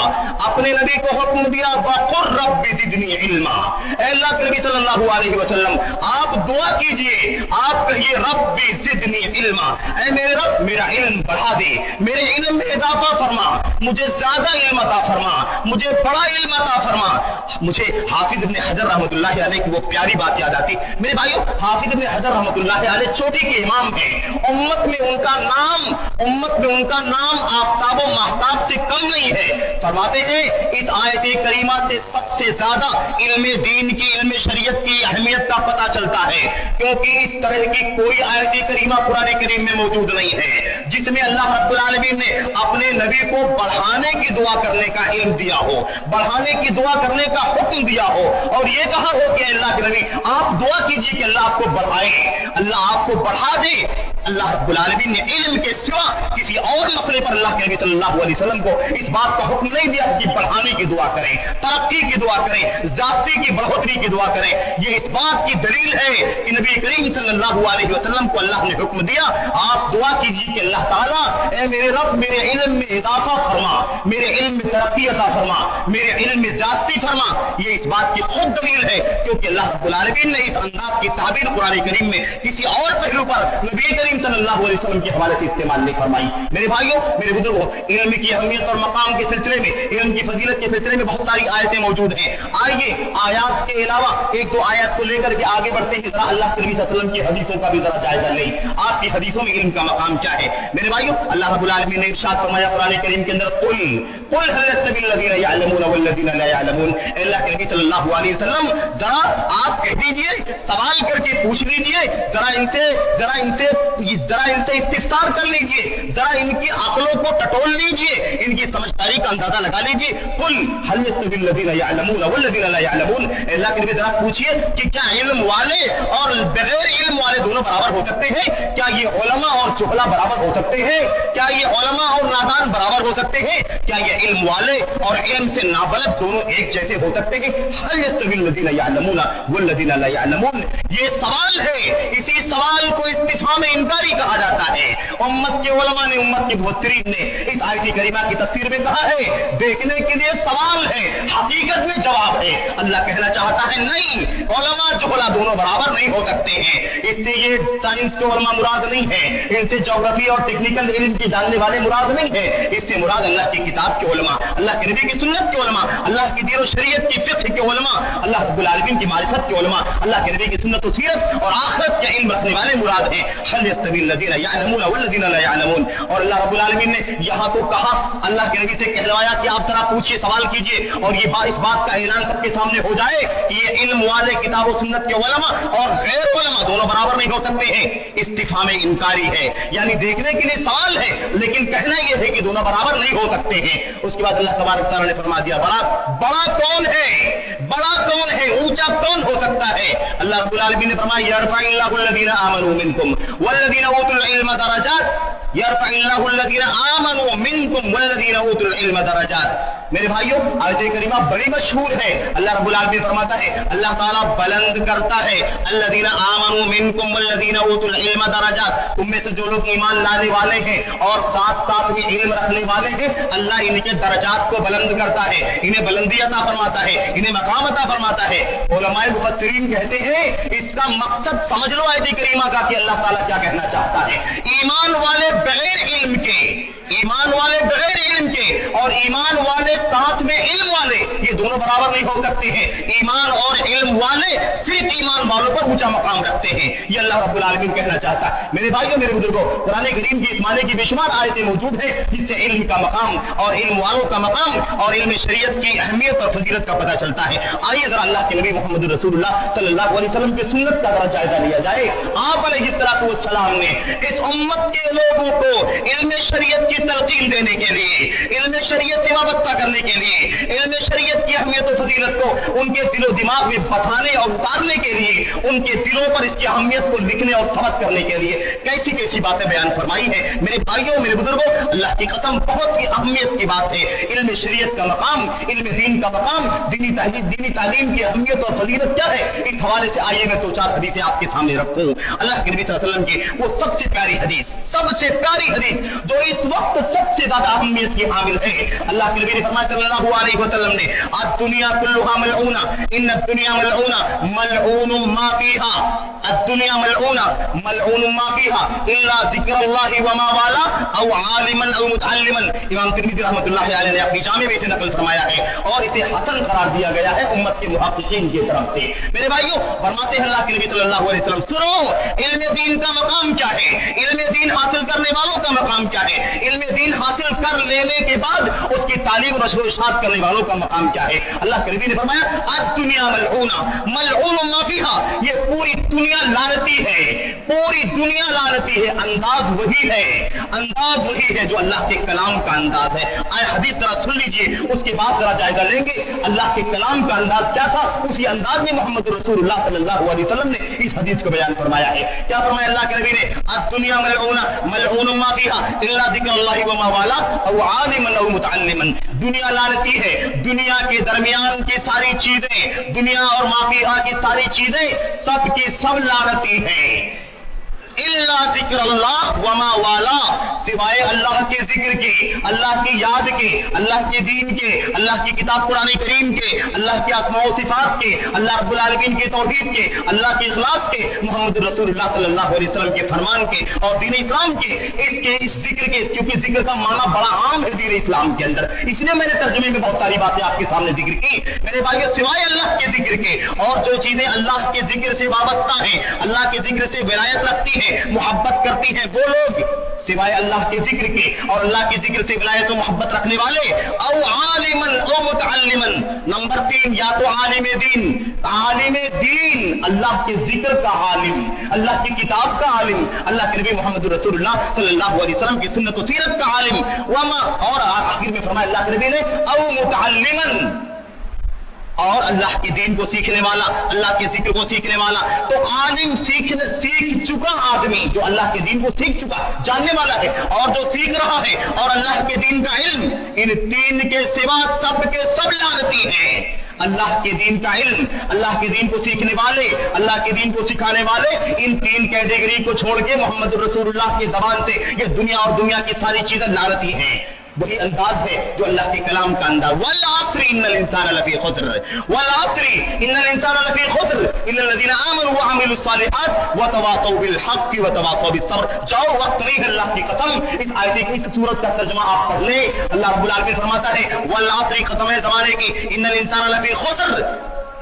अपने नबी को हुक्म दिया, वक़ुर रब्बि ज़िदनी इल्मा। अल्लाह के नबी सल्लल्लाहु अलैहि वसल्लम आप दुआ कीजिए, आप कहिए रब्बि ज़िदनी इल्मा, ऐ मेरे रब मेरा इल्म बढ़ा दे, मेरे इल्म में इजाफा फरमा, मुझे ज्यादा इल्म अता फरमा, मुझे बड़ा इल्म अता फरमा। मुझे हाफिज इब्न हजर रहमतुल्लाहि अलैह की वो प्यारी बात याद आती। मेरे भाइयों, हाफिज इब्न हजर रहमतुल्लाहि अलैह चोटी के इमाम हैं, उम्मत में उनका नाम आफताब व महताब से कम नहीं है। फरमाते हैं इस आयत करीमा से सबसे ज्यादा इल्म दीन की, इल्म शरीयत की अहमियत का पता चलता है, क्योंकि इस तरह की कोई आयत करीमा कुरान करीम में मौजूद नहीं है जिसमें अल्लाह रब्बुल आलमीन ने अपने नबी को बढ़ाने की दुआ करने का इल्म दिया हो, बढ़ाने की दुआ करने का हुक्म दिया हो, और ये कहा हो कि अल्लाह के नबी आप दुआ कीजिए कि अल्लाह आपको बढ़ाए, अल्लाह आपको बढ़ा दे। अल्लाह रब्बुल आलमीन ने इल्म के सिवा किसी और मसले पर अल्लाह के नबी सल्लल्लाहु अलैहि वसल्लम को इस बात का हुक्म नहीं दिया कि बढ़ाने की दुआ करें, तरक्की की दुआ करें, ज़ाती की बढ़ोतरी की दुआ करें। ये इस बात की दलील है कि नबी करीम सल्लल्लाहु अलैहि वसल्लम को अल्लाह ने हुक्म दिया आप दुआ कीजिए कि अल्लाह ताला ऐ मेरे रब मेरे इल्म में इजाफा फरमा, मेरे इल्म में तरक्की अता फरमा, मेरे इल्म में ज़ाती फरमा। ये इस बात की खुद दलील है, क्योंकि अल्लाह रब्बुल आलमीन ने इस अंदाज की ताबीर कुरान करीम में किसी और पहलू पर नबी करीम सल्लल्लाहु अलैहि वसल्लम के हवाले से इस्तेमाल नहीं फरमाई। मेरे भाइयों, मेरे बुजुर्गों, इल्म की अहमियत और मकाम के सिलसिले में, इल्म की फजीलत के सिलसिले में बहुत सारी आयतें मौजूद हैं। आइए आयत के अलावा एक दो आयत को लेकर के आगे बढ़ते हैं, जरा अल्लाह के नबी सल्लल्लाहु अलैहि वसल्लम की हदीसों का भी जरा जायजा लें, आपकी हदीसों में इल्म का मकाम क्या है। मेरे भाइयों, अल्लाह रब्बुल आलमीन ने इरशाद फरमाया कुरान करीम के अंदर, कुल हल यस्तविल लज़ीना यअलमून वल्लज़ीना ला यअलमून। अल्लाह के नबी सल्लल्लाहु अलैहि वसल्लम जरा आप कह दीजिए, सवाल करके पूछ लीजिए, जरा इनसे इस्तिफ्सार कर लीजिए, जरा इनकी अक्लों को टटोल लीजिए, इनकी समझदारी का अंदाजा लगा लीजिए। कुल हल यस्तविल लज़ीना यअलमून वल्लज़ीना ला यअलमून। अल्लाह के नबी जरा पूछिए कि क्या इल्म वाले और बगैर इल्म वाले दोनों बराबर हो सकते हैं? क्या ये उलमा और चुगला बराबर हो सकते हैं? क्या ये उलमा और नादान बराबर हो सकते हैं? क्या ये इल्म वाले और इल्म से नाबलद दोनों एक जैसे हो सकते हैं? हल यस्तविल लज़ीना यअलमून वल्लज़ीना ला यअलमून। ये सवाल है, इसी सवाल को इस्तिफहाम इंकारी कहा जाता है। उम्मत के उलमा ने, उम्मत के मुफस्सिरीन ने इस आयत करीमा की तफसीर में कहा है देखने के लिए सवाल है, हकीकत में जवाब है। अल्लाह कहना चाहता है नहीं, उलमा जुहला दोनों बराबर नहीं हो सकते हैं। इससे ये साइंस के उलमा मुराद नहीं है, इनसे ज्योग्राफी और टेक्निकल इल्म के जानने वाले मुराद नहीं है। इससे मुराद अल्लाह की किताब के उलमा, अल्लाह के नबी की सुन्नत के उलमा, अल्लाह की दीन और शरीयत की फिक्र के उलमा, अल्लाह रब्बुल आलमीन की मारिफत के उलमा, अल्लाह के नबी की सुन्नत और सीरत और आखिरत के इल्म रखने वाले मुराद हैं। हल यस्तविल लज़ीना यअलमून वल्लज़ीना ला यअलमून। और अल्लाह रब्बुल आलमीन ने यहाँ तो कहा, अल्लाह के नबी से कहलवाया कि आप जरा पूछिए, सवाल कीजिए, और ये इस बात का ऐलान सबके सामने हो जाए कि ये इल्म वाले किताब और सुन्नत के उलमा और गैर उलमा दोनों बराबर नहीं हो सकते हैं। इस्तिफहाम इंकारी है, यानी देखने के लिए सवाल है, लेकिन कहना यह है कि दोनों बराबर नहीं हो सकते हैं। उसके बाद अल्लाह तबारक तआला ने फरमा दिया, बड़ा कौन है, बड़ा कौन है, ऊंचा कौन हो सकता है? अल्लाह रब्बुल आलमीन ने फरमाया, यरफ़इल्लाहु लज़ीना आमनू मिनकुम वल्लज़ीना ऊतुल इल्म दरजात, यरफ़इल्लाहु लज़ीना आमनू मिनकुम वल्लज़ीना ऊतुल इल्म दरजात। मेरे भाइयों, आयत करीमा बड़ी मशहूर है। अल्लाह रब्बुल आलमीन फरमाता है, अल्लाह ताला बुलंद करता है, अल्लज़ीना आमनू मिनकुम वल्लज़ीना ऊतुल इल्म दरजात, तुम में से जो लोग ईमान लाने वाले हैं और साथ साथ में इल्म रखने वाले हैं, अल्लाह इनके दरजात को बुलंद करता है, इन्हें बुलंदी अता फरमाता है, इन्हें मकाम अता फरमाता है। उलमाए मुफस्सिरीन कहते हैं इसका मकसद समझ लो आयत करीमा का कि अल्लाह ताला क्या कहना चाहता है। ईमान वाले बगैर इल्म के, ईमान वाले बगैर इल्म के और ईमान वाले साथ में इल्म वाले, ये दोनों बराबर नहीं हो सकते हैं। ईमान और इल्म वाले सिर्फ ईमान वालों पर ऊंचा मकाम रखते हैं, ये अल्लाह रब्बुल आलमीन कहना चाहता है। मेरे भाइयों, मेरे बुजुर्गों, कुरान करीम की इस माने की बेशुमार आयतें मौजूद हैं जिससे इल्म का मकाम और इल्म वालों का मकाम और इल्म शरीयत की अहमियत और फजीलत का पता चलता है। आइए जरा अल्लाह के नबी मोहम्मद रसूलुल्लाह सल्लल्लाहु अलैहि वसल्लम की सुन्नत का जरा जायजा लिया जाए। आप अलैहिस्सलातु वस्सलाम ने इस उम्मत के लोगों को इल्म शरीयत की तलकीन देने के लिए, इल्म शरीयत से वाबस्ता करने के लिए, इल्म शरीयत की अहमियत और फजीलत को उनके दिलो दिमाग में बसाने और उतारने के लिए, उनके दिलों पर इसकी अहमियत को लिखने और सबक करने के लिए कैसी कैसी बातें बयान फरमाई है। मेरे भाइयों, मेरे बुजुर्गों, अल्लाह की कसम बहुत ही अहमियत की बात है। इल्म शरीयत का मकाम, इल्म दीन का मकाम, दीनी तालीम की अहमियत और फजीलत क्या है, इस हवाले से आइए मैं दो चार हदीसें आपके सामने रखूं। अल्लाह के नबी सल्लल्लाहु अलैहि वसल्लम की वो सबसे प्यारी हदीस जो इस वक्त सबसे ज्यादा अहमियत की हामिल है। अल्लाह के नबी ने फरमाया सल्लल्लाहु अलैहि वसल्लम ने, अद-दुनिया कुल्लुहा मलऊना इन्न अद-दुनिया मलऊना मलऊनुम मा फीहा, अद-दुनिया मलऊना मलऊनुम मा फीहा इल्ला ज़िक्रुल्लाहि व मा वाला औ आलिमन औ मुतअल्लिमन। इमाम तिर्मिज़ी रहमतुल्लाहि अलैहि ने अपनी जामे में इसे नकल फरमाया है और इसे हसन करार दिया गया है उम्मत के मुहक्किकीन की तरफ से। मेरे भाइयों, फरमाते हैं अल्लाह के नबी सल्लल्लाहु अलैहि वसल्लम, सुनो, इल्म दीन का मकाम क्या है, इल्म दीन हासिल करने वालों का मकाम क्या है, इल्म दीन हासिल कर लेने के बाद उसकी तालीम नश्र व इरशाद करने वालों का मकाम क्या है। अल्लाह के नबी ने फरमाया, अद-दुनिया मलऊना मलऊनुम मा फीहा, ये पूरी दुनिया लानती है, पूरी दुनिया लानती है। अंदाज वही है जो अल्लाह के कलाम का अंदाज है। आए हदीस जरा सुन लीजिए, उसके बाद जरा जायजा लेंगे अल्लाह के कलाम का अंदाज क्या था। उसी अंदाज में मोहम्मद रसूलुल्लाह सल्लल्लाहु अलैहि वसल्लम ने इस हदीस को बयान फरमाया है। क्या फरमाया अल्लाह के नबी ने, अद-दुनिया मलऊना मलऊनुम मा फीहा इल्ला ज़िक्रुल्लाहि व मा वाला औ आलिमन औ मुतअल्लिमन। दुनिया लानती है, दुनिया के दरमियान की सारी चीजें, दुनिया और माफिया की सारी चीजें सब की सब लानती हैं, इल्ला ज़िक्रुल्लाह व मा वाला, सिवाय अल्लाह के जिक्र के, अल्लाह की याद के, अल्लाह के दीन के, अल्लाह की किताब कुरान करीम के, अल्लाह के अस्मा व सिफात के, अल्लाह रब्बुल आलमीन के तौहीद के, अल्लाह के इखलास के, मोहम्मद रसूलुल्लाह सल्लल्लाहु अलैहि वसल्लम के फरमान के और दीन इस्लाम के, इस जिक्र के, क्योंकि जिक्र का माना बड़ा आम है दीन इस्लाम के अंदर, इसलिए मैंने तर्जुमे में बहुत सारी बातें आपके सामने जिक्र की। मेरे भाइयों, सिवाय अल्लाह के जिक्र के और जो चीजें अल्लाह के जिक्र से वाबस्ता हैं, अल्लाह के जिक्र से विलायत रखती हैं, मोहब्बत करती हैं, वो लोग सिवाय अल्लाह के जिक्र के और अल्लाह के जिक्र से विलायत और मोहब्बत रखने वाले, औ आलिमन औ मुतअल्लिमन। नंबर 3, या तो आलिम दीन, अल्लाह के जिक्र का आलिम, अल्लाह की किताब का आलिम, अल्लाह के नबी मोहम्मद रसूलुल्लाह सल्लल्लाहु अलैहि वसल्लम की सुन्नत और सीरत का आलिम, वमा, और आखिर में फरमाया अल्लाह के नबी ने, औ मुतअल्लिमन, और अल्लाह के दीन को सीखने वाला, अल्लाह के जिक्र को सीखने वाला। तो आलिम सीख चुका आदमी, जो अल्लाह के दीन को सीख चुका, जानने वाला है, और जो सीख रहा है, और अल्लाह के दीन का इल्म, इन तीन के सिवा सब के सब लानती हैं। अल्लाह के दीन का इल्म, अल्लाह के दीन को सीखने वाले, अल्लाह के दीन को सिखाने वाले, इन 3 कैटेगरी को छोड़ के मोहम्मद रसूलुल्लाह की ज़बान से ये दुनिया और दुनिया की सारी चीजें लानती हैं। वही अंदाज है जो अल्लाह के कलाम का अंदाज, वल आस्री इन्नल इंसान लफी खुस्र, वल आस्री इन्नल इंसान लफी खुस्र इल्लल लज़ीना आमनु व अमिलुस सालिहात व तवासौ बिल हक़ व तवासौ बिस सब्र। जाओ, वक्त नहीं है, अल्लाह की कसम, इस आयत की, इस सूरत का तर्जुमा आप पढ़ ले। अल्लाह रब्बुल आलमीन फरमाता है, वल आस्री, कसम है ज़माने की, इन्नल इंसान लफी खुस्र,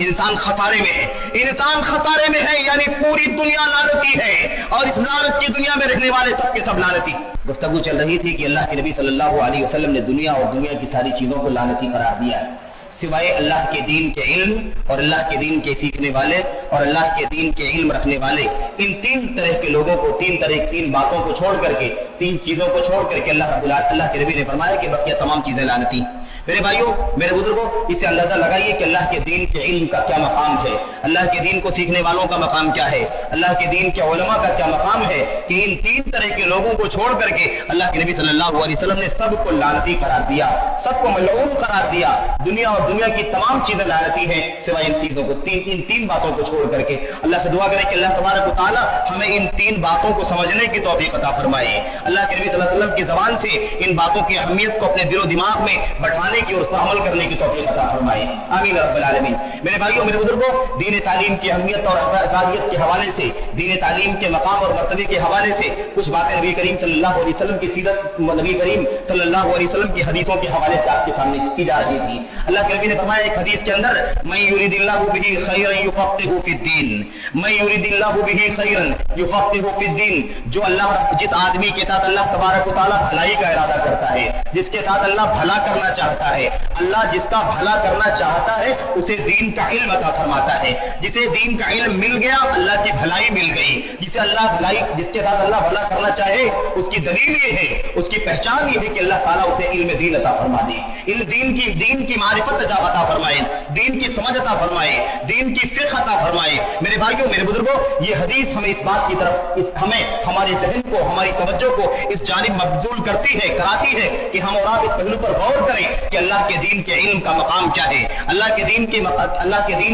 इंसान खसारे में है, इंसान खसारे में है, यानी पूरी दुनिया लानती है, और इस लानत की दुनिया में रहने वाले सब के सब लानती। गुफ्तगू चल रही थी कि अल्लाह के नबी सल्लल्लाहु अलैहि वसल्लम ने दुनिया और दुनिया की सारी चीजों को लानती करार दिया है, सिवाय अल्लाह के दीन के इल्म और अल्लाह के दीन के सीखने वाले और अल्लाह के दीन के इल्म रखने वाले। इन 3 तरह के लोगों को, 3 बातों को छोड़ करके, 3 चीजों को छोड़ करके अल्लाह के नबी ने फरमाया कि बकिया तमाम चीजें लानती। मेरे भाइयों, मेरे बुजुर्गों, इससे अंदाजा लगाइए कि अल्लाह के दीन के इल्म का क्या मकाम है, अल्लाह के दीन को सीखने वालों का मकाम क्या है, अल्लाह के दीन के उलमा का क्या मकाम है, कि इन 3 तरह के लोगों को छोड़ करके अल्लाह के नबी सल्लल्लाहु अलैहि वसल्लम ने सबको लानती करार दिया, सबको मलऊन करार दिया। दुनिया और दुनिया की तमाम चीजें लानती हैं सिवाय इन चीजों को, इन 3 बातों को छोड़ करके। अल्लाह से दुआ करें कि अल्लाह तबारक व तआला हमें इन 3 बातों को समझने की तौफीक अता फरमाए। अल्लाह के नबी सल्लल्लाहु अलैहि वसल्लम की ज़बान से इन बातों की अहमियत को अपने दिलो दिमाग में बैठाने की और उस पर अमल करने की तौफीक अता फरमाए, आमीन रब्बल आलमीन। मेरे भाइयों, मेरे बुजुर्गों, दीन तालीम की अहमियत और अफजालियत के हवाले से, दीन तालीम के मकाम और मर्तबे के हवाले से कुछ बातें नबी करीम सल्लल्लाहु अलैहि वसल्लम की सीरत, नबी करीम सल्लल्लाहु अलैहि वसल्लम की हदीसों के हवाले से आपके सामने की जा रही थी। अल्लाह के नबी ने फरमाया एक हदीस के अंदर, मैं युरिदिल्लाहु बिही खैरन युफक्किहु फिद्दीन, मैं युरिदिल्लाहु बिही खैरन युफक्किहु फिद्दीन। जो अल्लाह, जिस आदमी के साथ अल्लाह तबारक व तआला भलाई का इरादा करता है, जिसके साथ अल्लाह भला करना चाहता चाहता है। अल्लाह जिसका भला करना चाहता है उसे दीन का इल्म अता फरमाता है। जिसे दीन का इल्म मिल गया अल्लाह की भलाई मिल गई। जिसके साथ अल्लाह भला करना चाहे उसकी दलील ये है, उसकी पहचान ये है कि अल्लाह ताला उसे इल्म दीन अता फरमा दे, दीन की मारिफत अता फरमाए, दीन की समझ अता फरमाए, दीन की फिक्र अता फरमाए। मेरे भाइयों, मेरे बुजुर्गों, ये हदीस हमें इस बात की तरफ हमें हमारे ज़हन को, हमारी तवज्जो को इस जानिब मबजूल करती है, कराती है कि हम और आप इस पहलू पर गौर करें कि अल्लाह के दीन के इल्म का मकाम क्या है, अल्लाह के दीन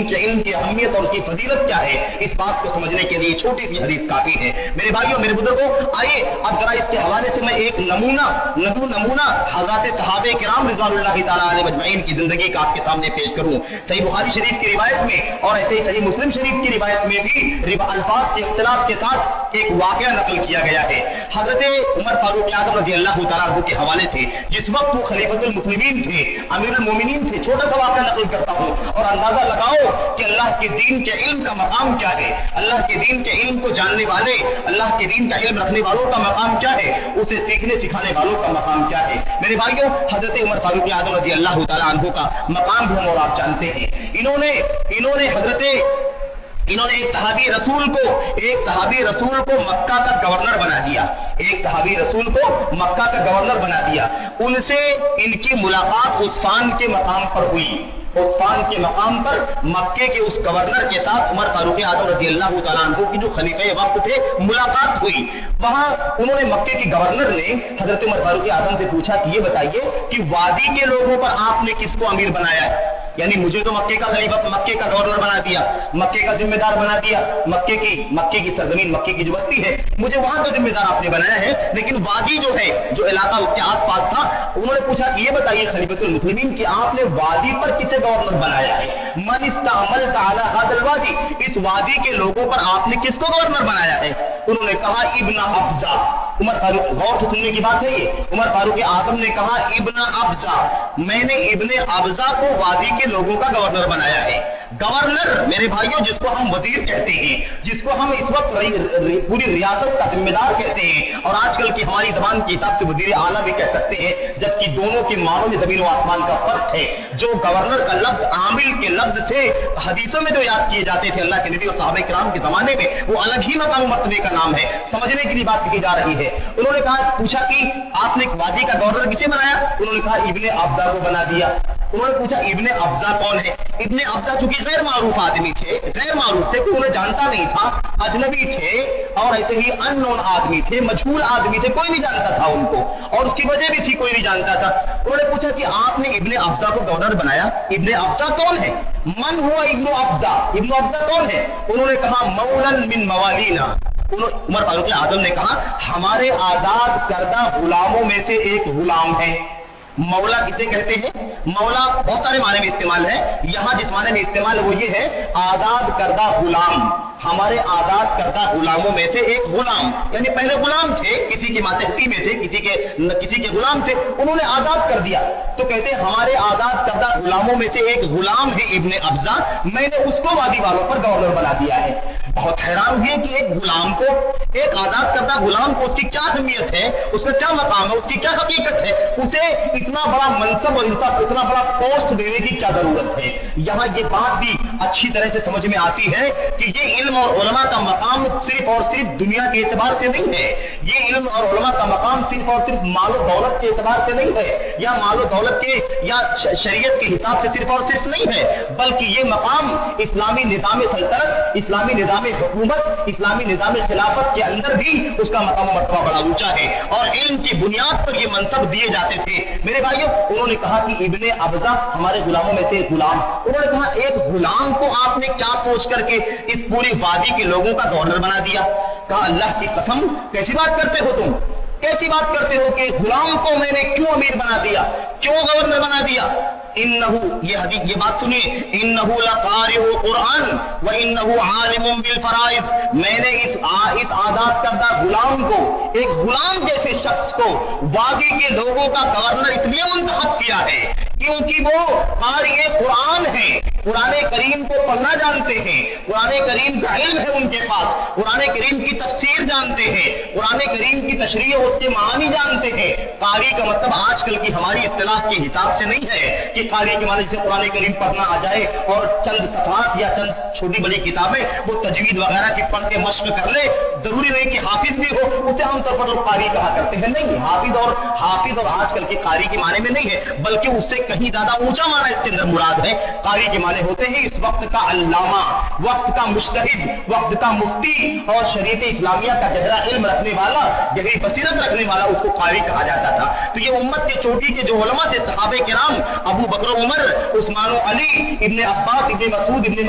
के इल्म की अहमियत और उसकी फजीलत क्या है। इस बात को समझने के लिए छोटी सी हदीस काफी है। मेरे भाइयों, मेरे बुजुर्गों, आइए अब जरा इसके हवाले से मैं एक नमूना हज़रत सहाबे किराम रिज़वानुल्लाहि ताला अलैहिम अजमईन की जिंदगी का आपके सामने पेश करूं। सही बुखारी शरीफ की रिवायत में और ऐसे ही सही मुस्लिम शरीफ की रिवायत में भी अल्फाज के इख्तिलाफ के साथ एक वाकया नकल किया गया है। हजरत उमर फारूक आज़म रज़ी अल्लाह तआला अन्हु के हवाले से, जिस वक्त वो खलीफतुल मुस्लिमीन थे, अमीरुल मोमिनीन थे, छोटा सा वाकया नकल करता हूं और अंदाजा लगाओ कि अल्लाह के दीन के इल्म का मकाम क्या है, अल्लाह के दीन के इल्म को जानने वाले, अल्लाह के दीन का इल्म रखने वालों का मकाम क्या है, उसे सीखने सिखाने वालों का मकाम क्या है। मेरे भाइयों, हजरत उमर फारूक आज़म रज़ी अल्लाह तआला अन्हु का मकाम भी हम और आप जानते हैं। इन्होंने एक सहाबी रसूल को मक्का का गवर्नर बना दिया। एक सहाबी रसूल को मक्का का गवर्नर बना दिया। उनसे इनकी मुलाकात उस्फान के मकाम पर हुई। उस्फान के मकाम पर मक्के के उस गवर्नर के साथ उमर फारूक आज़म रज़ी अल्लाह तआला अन्हु की जो खलीफे वक्त थे मुलाकात हुई। वहां उन्होंने मक्के के गवर्नर ने हजरत उमर फारूक आज़म से पूछा कि ये बताइए कि वादी के लोगों पर आपने किसको अमीर बनाया है, यानी मुझे तो मक्के का खलीफा, मक्के का गवर्नर बना दिया, मक्के का जिम्मेदार बना दिया, मक्के की सरजमीन, मक्के की जो बस्ती है, मुझे वहां का जिम्मेदार आपने बनाया है, लेकिन वादी जो है, जो इलाका उसके आसपास था, उन्होंने पूछा कि ये बताइए खलीफतुल मुस्लिमीन कि आपने वादी पर किसे गवर्नर बनाया है, मन इस्तअमलता अला हादल वादी, इस वादी के लोगों पर आपने किसको गवर्नर बनाया है। उन्होंने कहा इब्न अब्जा। उमर फारूक, गौर से सुनने की बात है ये, उमर फारूक आज़म ने कहा इब्न अब्जा, मैंने इब्ने अब्जा को वादी के लोगों का गवर्नर बनाया है। गवर्नर मेरे भाइयों, जिसको हम वजीर कहते हैं, जिसको हम इस वक्त पूरी रियासत का जिम्मेदार कहते हैं और आजकल की हमारी जबान के हिसाब से वजीर आला भी कह सकते हैं, जबकि दोनों के मानों में जमीन और आसमान का फर्क है। जो गवर्नर का लफ्ज आमिल के लफ्ज से हदीसों में जो याद किए जाते थे अल्लाह के नबी और सहाबा किराम के जमाने में, वो अलग ही मकाम मर्तबे का नाम है। समझने के लिए बात कही जा रही है। उन्होंने कहा, पूछा कि आपने वादी का गवर्नर किसे बनाया, उन्होंने कहा इब्ने अब्जा को बना दिया। उन्होंने पूछा इब्ने अब्जा कौन है। इब्ने अब्जा चूंकि गैर मारूफ आदमी थे, गैर मारूफ थे, कोई उन्हें जानता नहीं था, अजनबी थे और ऐसे ही अननोन आदमी थे, मजहूल आदमी थे, कोई नहीं जानता था उनको और उसकी वजह भी थी, कोई नहीं जानता था। उन्होंने पूछा कि आपने इब्ने अब्जा को गवर्नर बनाया, इब्ने अब्जा कौन है, मन हुआ इब्ने अब्जा, इब्ने अब्जा कौन है। उन्होंने कहा मौलन मिन मवालीना। उमर फारूक आज़म ने कहा हमारे आजाद करदा गुलामों में से एक गुलाम है। मौला किसे कहते हैं, मौला बहुत सारे माने में इस्तेमाल है, यहां जिस माने में इस्तेमाल है वो ये है आजाद करदा गुलाम, हमारे आजाद करदा गुलामों में से एक गुलाम, यानी पहले गुलाम थे, किसी के मातहती में थे, किसी के गुलाम थे, उन्होंने आजाद कर दिया, तो कहते हैं हमारे आजाद करदा गुलामों में से एक गुलाम है इब्ने अब्जा, मैंने उसको वादी वालों पर गवर्नर बना दिया है। बहुत हैरान हुए कि एक गुलाम को, एक आजाद करदा गुलाम को उसकी क्या अहमियत है, उसका क्या मकाम है, उसकी क्या हकीकत है, उसे इतना बड़ा मनसब और इतना बड़ा पोस्ट देने की क्या जरूरत है। यहां ये बात भी अच्छी तरह से समझ में आती है कि ये इल्म और उलमा का मकाम सिर्फ और सिर्फ दुनिया के एतबार से नहीं है, ये इल्म और उलमा का मकाम सिर्फ और सिर्फ मालो दौलत के एतबार से नहीं है, या मालो दौलत के या शरीयत के हिसाब से सिर्फ और सिर्फ नहीं है, बल्कि ये मकाम इस्लामी निजाम सल्तनत, इस्लामी निजाम हुकूमत, इस्लामी निजाम खिलाफत के अंदर भी उसका मकाम मर्तबा बड़ा ऊंचा है और इल्म की बुनियाद पर ये मनसब दिए जाते थे। मेरे भाइयों, उन्होंने कहा कि इब्ने अब्जा हमारे गुलामों में से एक गुलाम। उन्होंने कहा एक गुलाम को आपने क्या सोच करके इस पूरी वादी के लोगों का गवर्नर बना दिया। कहा अल्लाह की कसम, कैसी बात करते हो तुम, कैसी बात करते हो कि गुलाम को मैंने क्यों अमीर बना दिया, क्यों गवर्नर बना दिया। इन्नहु, ये बात सुनिए, इन्नहु लकारिउ कुरान व इन्नहु आलिमुम बिल फराइज, मैंने इस आजाद करदा गुलाम को, एक गुलाम जैसे शख्स को वादी के लोगों का गवर्नर इसलिए मुंतखब किया है क्योंकि वो क़ारिए कुरान है, कुरान करीम को पढ़ना जानते हैं, कुरान करीम का इल्म है उनके पास, कुरान करीम की तफसीर जानते हैं, कुरान करीम की तशरीह और उसके मानी जानते हैं। कारी का मतलब आजकल की हमारी इस्तिलाह के हिसाब से नहीं है कि कारी के माने से कुरान करीम पढ़ना आ जाए और चंद सफात या चंद छोटी बड़ी किताबें वो तजवीद वगैरह की पढ़ के मश्क कर ले, जरूरी नहीं कि हाफिज भी हो, उसे आमतौर पर लोग कारी कहा करते हैं। नहीं, हाफिज और आजकल के कारी के माने में नहीं है, बल्कि उससे कहीं ज्यादा ऊंचा माना इसके अंदर मुराद है। कारी के माने होते हैं इस वक्त का अल्लामा, वक्त का मुज्तहिद, वक्त का मुफ्ती और शरीयत इस्लामिया का गहरा इल्म रखने वाला, गहरी बसीरत रखने वाला, उसको कारी कहा जाता था। तो ये उम्मत के चोटी के जो उलमा थे, सहाबे किराम, अबू बकर, उमर, उस्मान, अली, इब्ने अब्बास, इब्ने मसूद, इब्ने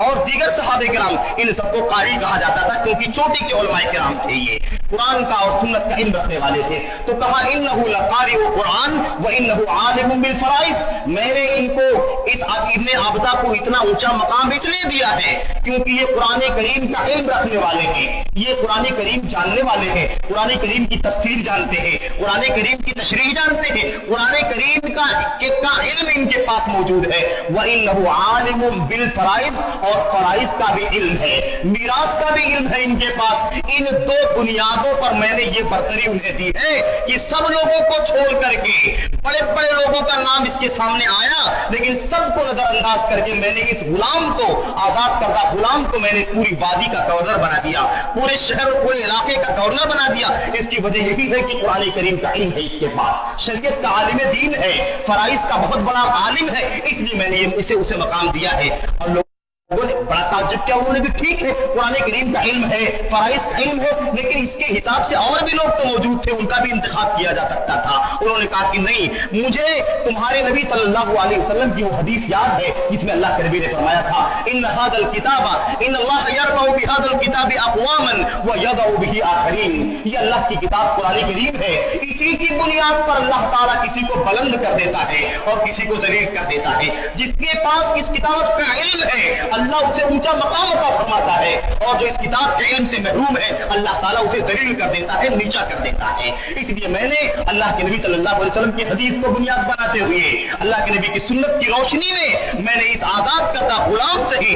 और दीगर सहाबे किराम, इन सबको कारी कहा जाता था क्योंकि चोटी के उलमा किराम थे। ये कुरान का और सुन्नत का इल्म रखने वाले थे। तो कहा इन्नहु लकारी कुरान व इन्नहु आलिमुम बिल फराइज। मैंने इनको इस इब्ने अब्जा को इतना ऊंचा मकाम इसलिए दिया है क्योंकि ये कुरान करीम का इल्म रखने वाले हैं, ये कुरान करीम जानने वाले हैं, कुरान करीम की तफसीर जानते हैं, कुरान करीम की तशरीह जानते हैं, कुरान करीम का इल्म इनके पास मौजूद है। व इन्नहु आलिमुम बिल फराइज, और फराइज का भी इल्म है, मीरास का भी इल्म है इनके पास। इन दो बुनियादों पर मैंने ये बरतरी उन्हें दी है कि सब लोगों को छोड़ करके, बड़े बड़े लोगों का नाम इसके सामने आया लेकिन सबको नजरअंदाज करके मैंने इस गुलाम को, आजाद करदा गुलाम को मैंने पूरी वादी का गवर्नर बना दिया, पूरे शहर और पूरे इलाके का गवर्नर बना दिया। इसकी वजह यही है कि कुरान करीम का इल्म है इसके पास, शरीयत का आलिम दीन है, फराइज का बहुत बड़ा आलिम है, इसलिए मैंने इसे उसे मकाम दिया है। और लोग बड़ा ताज्जुब किया उन्होंने भी, ठीक है कुरान करीम का इल्म है, फराइज का इल्म है, लेकिन इसके हिसाब से और भी लोग तो मौजूद थे, उनका भी इंतखाब किया जा सकता था। उन्होंने कहा कि नहीं, मुझे तुम्हारे नबी सल्लल्लाहु अलैहि वसल्लम की वो हदीस याद है जिसमें अल्लाह के नबी ने फरमाया था, इन हादल किताबा इन अल्लाह यरफउ बिहादल किताबि अक़वामन व यदउ बिही आखरीन। ये अल्लाह की किताब कुरान करीम है, इसी की बुनियाद पर अल्लाह ताला किसी को बुलंद कर देता है और किसी को जलील कर देता है। जिसके पास इस किताब का इल्म है अल्लाह उसे ऊंचा मकाम अता फरमाता है, और जो इस किताब के इल्म से महरूम है अल्लाह ताला उसे जलील कर देता है, नीचा कर देता है। इसलिए मैंने अल्लाह के नबी सल्लल्लाहु अलैहि वसल्लम की हदीस को बुनियाद बनाते हुए, अल्लाह के नबी की सुन्नत की रोशनी में मैंने इस आजाद करदा गुलाम से ही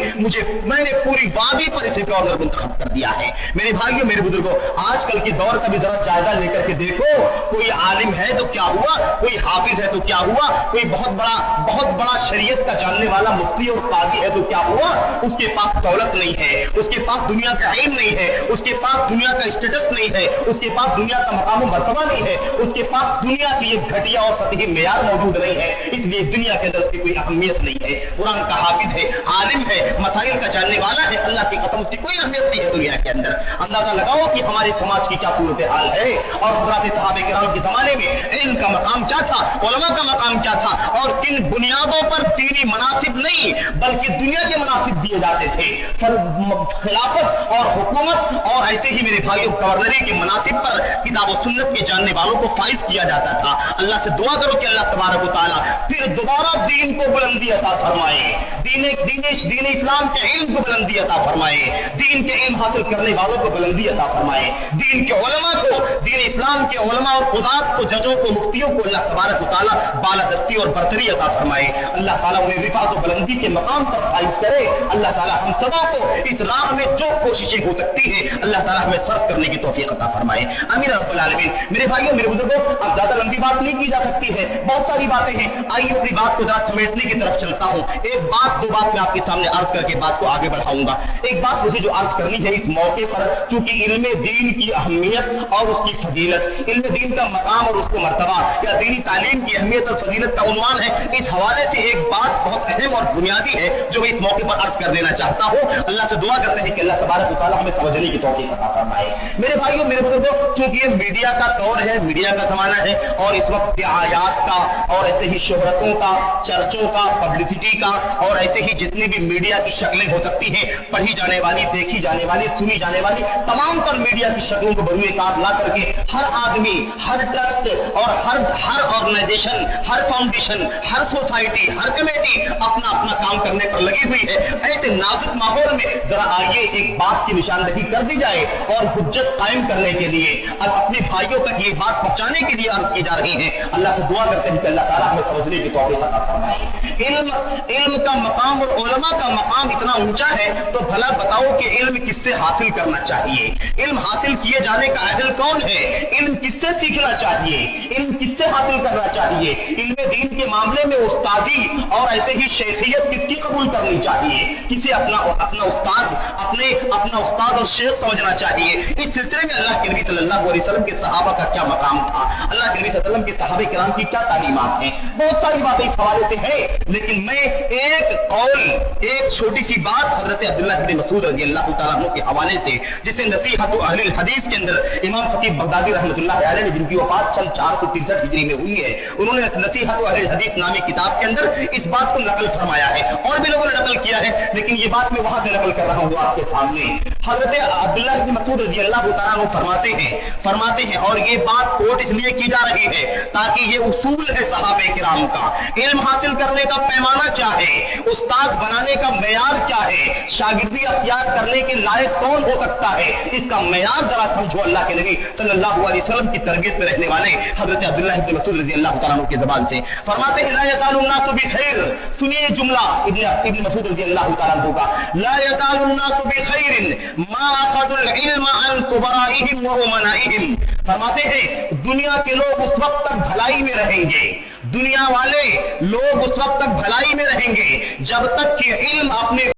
मैंने पूरी वादी पर इसे गवर्नर मुंतखब कर दिया है। मेरे भाइयों, मेरे बुजुर्गों, आजकल के दौर का भी जरा जायजा लेकर के देखो, कोई आलिम है तो क्या हुआ, कोई हाफिज है तो क्या हुआ, कोई बहुत बड़ा शरीयत का जानने वाला मुफ्ती और काजी है तो क्या हुआ, उसके पास दौलत नहीं है, उसके पास दुनिया का इल्म नहीं है, उसके पास दुनिया का स्टेटस नहीं है, उसके पास दुनिया का मकाम मर्तबा नहीं है, उसके पास दुनिया की एक घटिया और सतही मेयार मौजूद नहीं है, इसलिए दुनिया के अंदर उसकी कोई अहमियत नहीं है। कुरान का हाफिज है, आलिम है, मसाइल का जानने वाला है, अल्लाह की कसम उसकी कोई अहमियत नहीं है दुनिया के अंदर। अंदाजा लगाओ कि हमारे समाज की क्या सूरत हाल है, और हज़रात सहाबे किराम के जमाने में इल्म का मकाम क्या था, उलमा का मकाम क्या था, और किन बुनियादों पर दीनी मनासिब नहीं बल्कि दुनिया के मनासिब दिए जाते थे। खिलाफत और हुकूमत और ऐसे ही मेरे भाइयों गवर्नरी के मनासिब पर किताब और सुन्नत के जानने वालों को फाइज किया जाता था। अल्लाह से दुआ करो कि अल्लाह तबारक व तआला फिर दोबारा दीन को बुलंदी अता फरमाए, दीन इस्लाम के इल्म को बुलंदी अता फरमाए, दीन के इल्म हासिल करने वालों को बुलंदी अता फरमाए, दीन के उलमा को, दीन इस्लाम के उलमा और क़ुज़ात को, जजों को, मुफ्तियों को अल्लाह तबारक व तआला बालादस्ती और बरतरी अता फरमाए। अल्लाह ताला उन्हें रिफ़ात और बुलंदी के मकाम पर फाइज करे। अल्लाह ताला हम सबों को इस राह में जो कोशिशें हो सकती है अल्लाह ताला हमें सर्व करने की तौफीक अता फरमाए। आमीन रब्बुल आलमीन। मेरे भाइयों, मेरे बुजुर्गों, अब ज्यादा लंबी बात नहीं की जा सकती है, बहुत सारी बातें हैं। आइए अपनी बात को जरा समेटने की तरफ चलता हूं। एक बात दो बात मैं आपके सामने अर्ज करके बात को आगे बढ़ाऊंगा। एक बात मुझे जो अर्ज करनी है इस मौके पर, चूंकि इल्मे दीन की अहमियत और उसकी फजीलत, इल्मे दीन का मकाम और उसको मर्तबा या दीनी तालीम की अहमियत और फजीलत का उन्वान है, इस हवाले से एक बात बहुत अहम और बुनियादी है जो मैं इस मौके पर अर्ज कर देना चाहता हूं। अल्लाह से दुआ करते हैं कि अल्लाह तबारक व तआला हमें समझने की तौफीक अता फरमाए। मेरे भाइयों, मेरे बुजुर्गों, चूंकि ये मीडिया का दौर है, मीडिया का जमाना है, और इस वक्त आयात का और ऐसे ही शोहरतों का, चर्चों का, पब्लिसिटी का और ऐसे ही जितनी भी मीडिया की शक्लें हो सकती हैं, पढ़ी जाने वाली, देखी जाने वाली, सुनी जाने वाली, तमाम तर मीडिया की शक्लों को बरूए कार ला करके हर आदमी, हर ट्रस्ट और हर ऑर्गेनाइजेशन, हर फाउंडेशन, हर सोसाइटी, हर कमेटी अपना अपना काम करने पर लगी हुई है। ऐसे नाजुक माहौल में जरा आइए एक बात की निशानदही कर दी जाए और हुज्जत कायम करने के लिए अब अपनी भाइयों तक ये बात पहुंचाने के लिए अर्ज की जा रही है। अल्लाह से दुआ करते हैं कि अल्लाह ताला हमें समझने की तौफीक अता फरमाए। इल्म का मकाम और उलमा का मकाम इतना ऊंचा है, तो भला बताओ कि इल्म किससे हासिल करना चाहिए? इल्म हासिल किए जाने का अहल कौन है? इल्म किससे सीखना चाहिए? इल्म किससे हासिल करना चाहिए? इल्म दीन के मामले में उस्तादी और ऐसे ही शेखियत किसकी कबूल करनी चाहिए? किसे अपना उस्ताद और शेख समझना चाहिए? इस सिलसिले में अल्लाह के नबी सल्लल्लाहु अलैहि वसल्लम के सहाबा का क्या मकाम था, अल्लाह के नबी सल्लल्लाहु अलैहि वसल्लम के सहाबे किराम की क्या तालीमात हैं, बहुत सारी बातें इस हवाले से है। लेकिन मैं एक छोटी सी बात हजरत अब्दुल्लाह इब्न मसूद रजी अल्लाह तआला अन्हु के हवाले से, जिसे नसीहतु अहलिल हदीस के अंदर इमाम खतीब बगदादी रहमतुल्लाह अलैह ने, जिनकी वफात सन 463 हिजरी में हुई है, उन्होंने नसीहतु अहलिल हदीस नामी किताब के अंदर इस बात को नकल फरमाया है, और भी लोगों ने नकल किया है, लेकिन ये बात मैं वहां से नकल कर रहा हूं आपके सामने। हजरत अब्दुल्लाह इब्न मसूद रजी अल्लाह तआला अन्हु फरमाते हैं, और ये बात कोट इसलिए की जा रही है ताकि ये उसूल है सहाबे किराम का, इल्म हासिल करने का पैमाना क्या है, उस्ताद बनाने का मेयार क्या है, शागिर्दी अख्तियार करने के लायक कौन हो सकता है, इसका मेयार जरा समझो। अल्लाह के नबी सल्लल्लाहु अलैहि वसल्लम की तरबियत में रहने वाले हजरत अब्दुल्लाह इब्न मसूद रजी अल्लाह तआला अन्हु की ज़बान से फरमाते हैं, ला यज़ालु अन्नासु बिखैर। सुनिए जुमला इब्न मसूद रजी अल्लाह तआला अन्हु का, ला यज़ालु अन्नासु बिखैर मा अखज़ुल इल्म अन कुबराइहिम व उमनाइहिम। फरमाते हैं दुनिया के लोग उस वक्त तक भलाई में रहेंगे, दुनिया वाले लोग उस वक्त तक भलाई में रहेंगे जब तक कि इल्म अपने